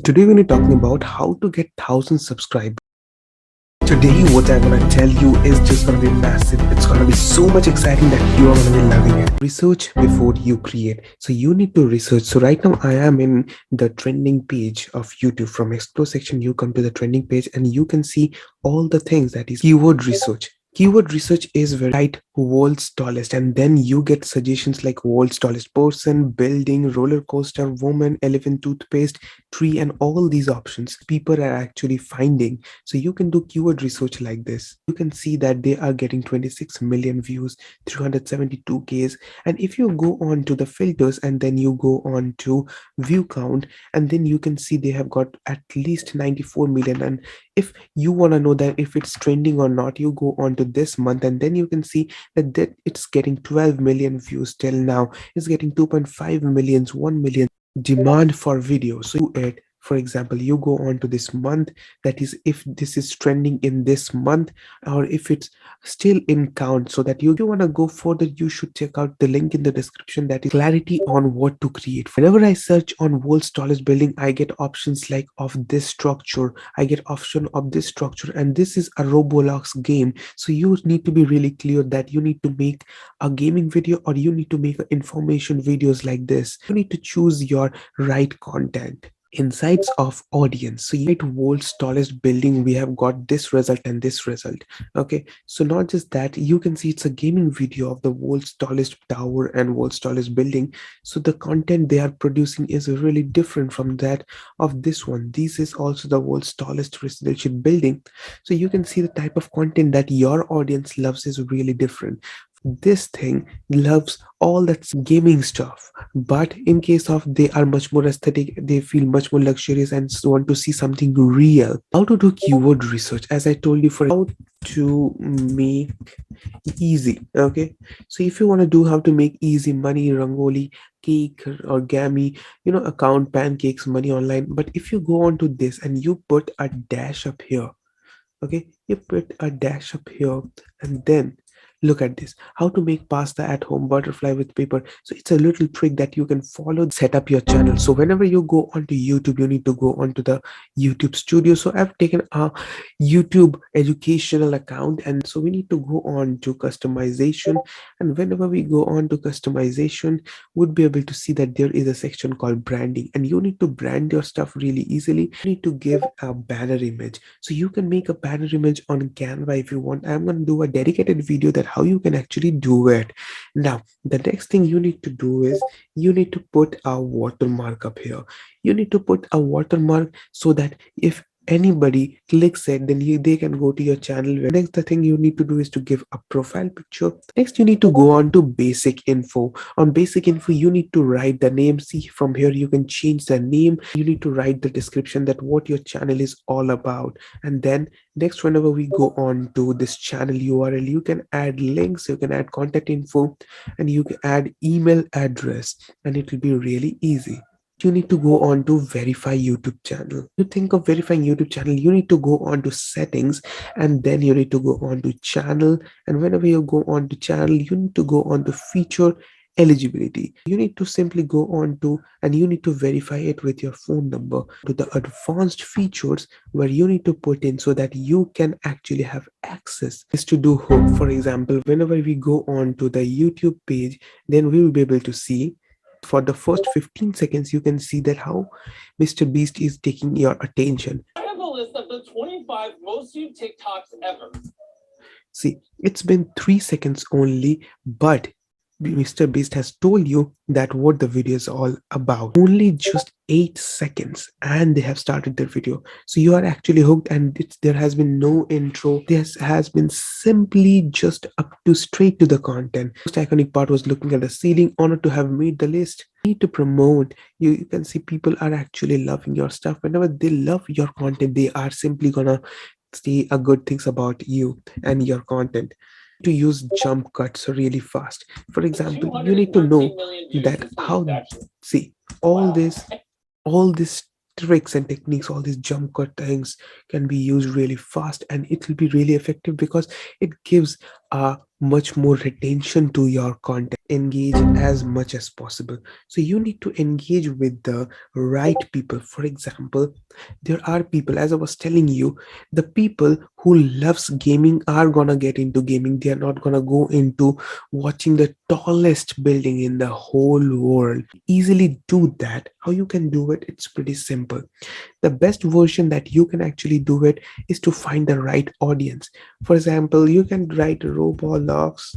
Today we're going to be talking about how to get 1,000 subscribers. Today what I'm going to tell you is just going to be massive. It's going to be so much exciting that you are going to be loving it. Research before you create. So you need to research. So right now I am in the trending page of YouTube. From explore section you come to the trending page and you can see all the things that is keyword research. Keyword research is where you write world's tallest and then you get suggestions like world's tallest person, building, roller coaster, woman, elephant, toothpaste, tree, and all these options people are actually finding. So you can do keyword research like this. You can see that they are getting 26 million views, 372Ks. And if you go on to the filters and then you go on to view count, and then you can see they have got at least 94 million. And if you want to know that if it's trending or not, you go on to this month and then you can see that it's getting 12 million views till now. It's getting 2.5 millions, 1 million demand for videos. So you add, for example, you go on to this month, that is if this is trending in this month or if it's still in count, so that you, if you want to go further, you should check out the link in the description, that is clarity on what to create. Whenever I search on world's tallest building, I get options like of this structure, I get option of this structure, and this is a Roblox game. So you need to be really clear that you need to make a gaming video or you need to make information videos like this. You need to choose your right content. Insights of audience. So you write world's tallest building, we have got this result and this result. Okay, so not just that, you can see it's a gaming video of the world's tallest tower and world's tallest building. So the content they are producing is really different from that of this one. This is also the world's tallest residential building. So you can see the type of content that your audience loves is really different. This thing loves all that gaming stuff, but in case of they are much more aesthetic, they feel much more luxurious and want to see something real. How to do keyword research, as I told you, for how to make easy. Okay, so if you want to do how to make easy money, rangoli, cake, origami, account, pancakes, money online. But if you go on to this and you put a dash up here, okay, you put a dash up here, and then look at this, how to make pasta at home, butterfly with paper. So it's a little trick that you can follow, set up your channel. So whenever you go onto YouTube, you need to go onto the YouTube studio. So I've taken a YouTube educational account, and so we need to go on to customization. And whenever we go on to customization, would be able to see that there is a section called branding, and you need to brand your stuff really easily. You need to give a banner image. So you can make a banner image on Canva if you want. I'm going to do a dedicated video that how you can actually do it. Now the next thing you need to do is you need to put a watermark up here. You need to put a watermark so that if anybody clicks it, then they can go to your channel. Next, the thing you need to do is to give a profile picture. Next, you need to go on to basic info. On basic info, you need to write the name. See, from here you can change the name. You need to write the description, that what your channel is all about. And then next, whenever we go on to this channel URL, you can add links, you can add contact info, and you can add email address, and it will be really easy. You need to go on to verify YouTube channel. You think of verifying YouTube channel, you need to go on to settings, and then you need to go on to channel. And whenever you go on to channel, you need to go on to feature eligibility. You need to simply go on to, and you need to verify it with your phone number, to the advanced features, where you need to put in so that you can actually have access is to do hook. For example, whenever we go on to the YouTube page, then we will be able to see for the first 15 seconds you can see that how Mr. Beast is taking your attention. I have a list of the 25 most viewed TikToks ever. See, it's been 3 seconds only, but Mr. Beast has told you that what the video is all about. Only just 8 seconds and they have started their video. So you are actually hooked, and there has been no intro. This has been simply just up to straight to the content. Most iconic part was looking at the ceiling, honored to have made the list. You need to promote. You can see people are actually loving your stuff. Whenever they love your content, they are simply gonna say a good things about you and your content. To use jump cuts really fast. For example, you need to know that how, see, all this, all these tricks and techniques, all these jump cut things can be used really fast, and it will be really effective because it gives a much more retention to your content. Engage as much as possible. So you need to engage with the right people. For example, there are people, as I was telling you, the people who loves gaming are gonna get into gaming. They are not gonna go into watching the tallest building in the whole world. Easily do that. How you can do it? It's pretty simple. The best version that you can actually do it is to find the right audience. For example, you can write Roblox,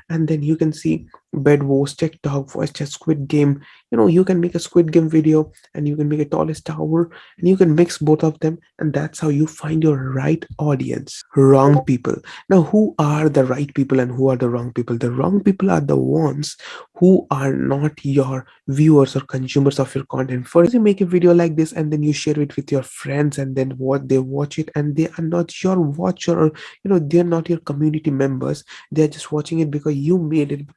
and then you can see Bed Wars, TikTok, voice chat, Squid Game. You can make a Squid Game video, and you can make a tallest tower, and you can mix both of them, and that's how you find your right audience. Wrong people. Now, who are the right people and who are the wrong people? The wrong people are the ones who are not your viewers or consumers of your content. First, you make a video like this, and then you share it with your friends, and then what they watch it, and they are not your watcher, or they're not your community members. They're just watching it because you made it.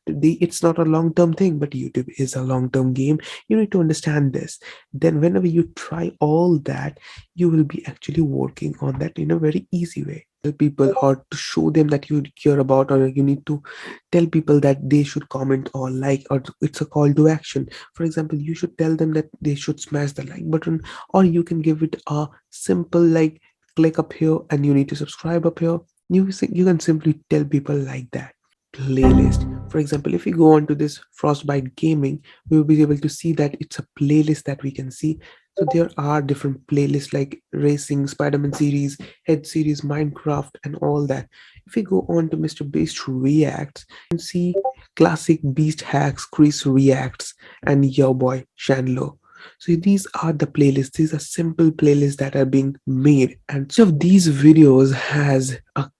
It's not a long-term thing, but YouTube is a long-term game. You need to understand this. Then whenever you try all that, you will be actually working on that in a very easy way. Tell people, or to show them that you care about, or you need to tell people that they should comment or like, or it's a call to action. For example, you should tell them that they should smash the like button, or you can give it a simple like click up here and you need to subscribe up here. You can simply tell people like that. Playlist. For example, if we go on to this Frostbite Gaming, we will be able to see that it's a playlist that we can see. So there are different playlists like racing, Spider-Man series, Head series, Minecraft, and all that. If we go on to Mr. Beast Reacts, you can see classic Beast hacks, Chris Reacts, and your boy Shanlo. So these are the playlists. These are simple playlists that are being made, and each of these videos has a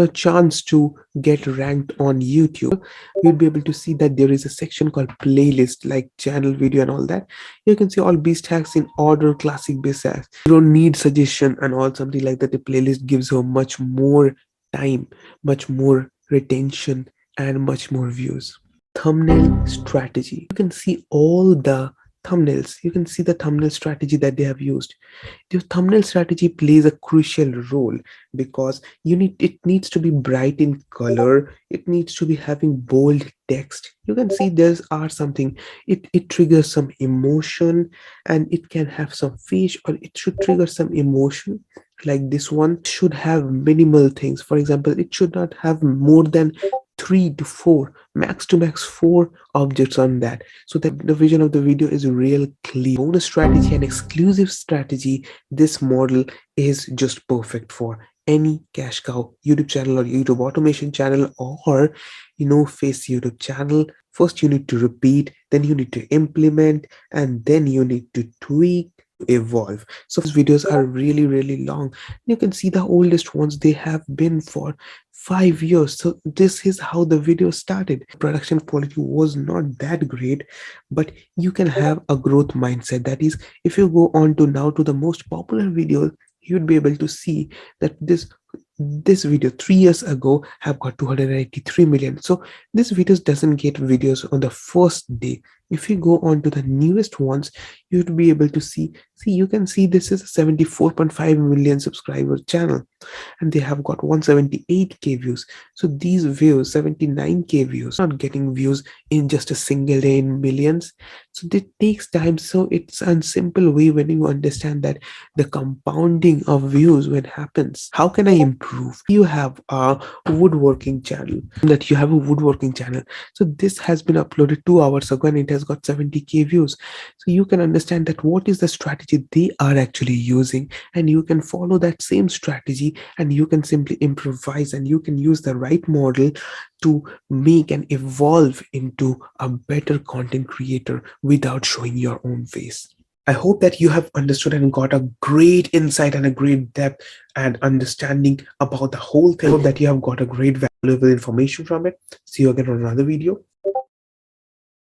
chance to get ranked on YouTube. You'll be able to see that there is a section called playlist, like channel, video, and all that. You can see all beast hacks in order, classic beast hacks. You don't need suggestion and all, something like that. The playlist gives you much more time, much more retention, and much more views. Thumbnail strategy. You can see all the thumbnails. You can see the thumbnail strategy that they have used. The thumbnail strategy plays a crucial role because it needs to be bright in color. It needs to be having bold text. You can see there's are something. It triggers some emotion, and it can have some face, or it should trigger some emotion. Like this one should have minimal things. For example, it should not have more than 3 to 4, max to max 4 objects on that, so that the vision of the video is real clear. Bonus strategy and exclusive strategy. This model is just perfect for any cash cow YouTube channel or YouTube automation channel, or face YouTube channel. First you need to repeat, then you need to implement, and then you need to tweak, evolve. So these videos are really long. You can see the oldest ones, they have been for 5 years. So this is how the video started. Production quality was not that great, but you can have a growth mindset. That is, if you go on to now to the most popular video, you'd be able to see that this video 3 years ago have got 283 million. So this videos doesn't get videos on the first day. If you go on to the newest ones, you'd be able to see you can see this is a 74.5 million subscriber channel, and they have got 178k views. So these views, 79k views, not getting views in just a single day in millions. So it takes time. So it's a simple way when you understand that the compounding of views when happens. How can I improve? You have a woodworking channel. So this has been uploaded 2 hours ago, and it has got 70k views. So you can understand that what is the strategy they are actually using, and you can follow that same strategy, and you can simply improvise, and you can use the right model to make and evolve into a better content creator without showing your own face. I hope that you have understood and got a great insight and a great depth and understanding about the whole thing. I hope that you have got a great valuable information from it. See you again on another video.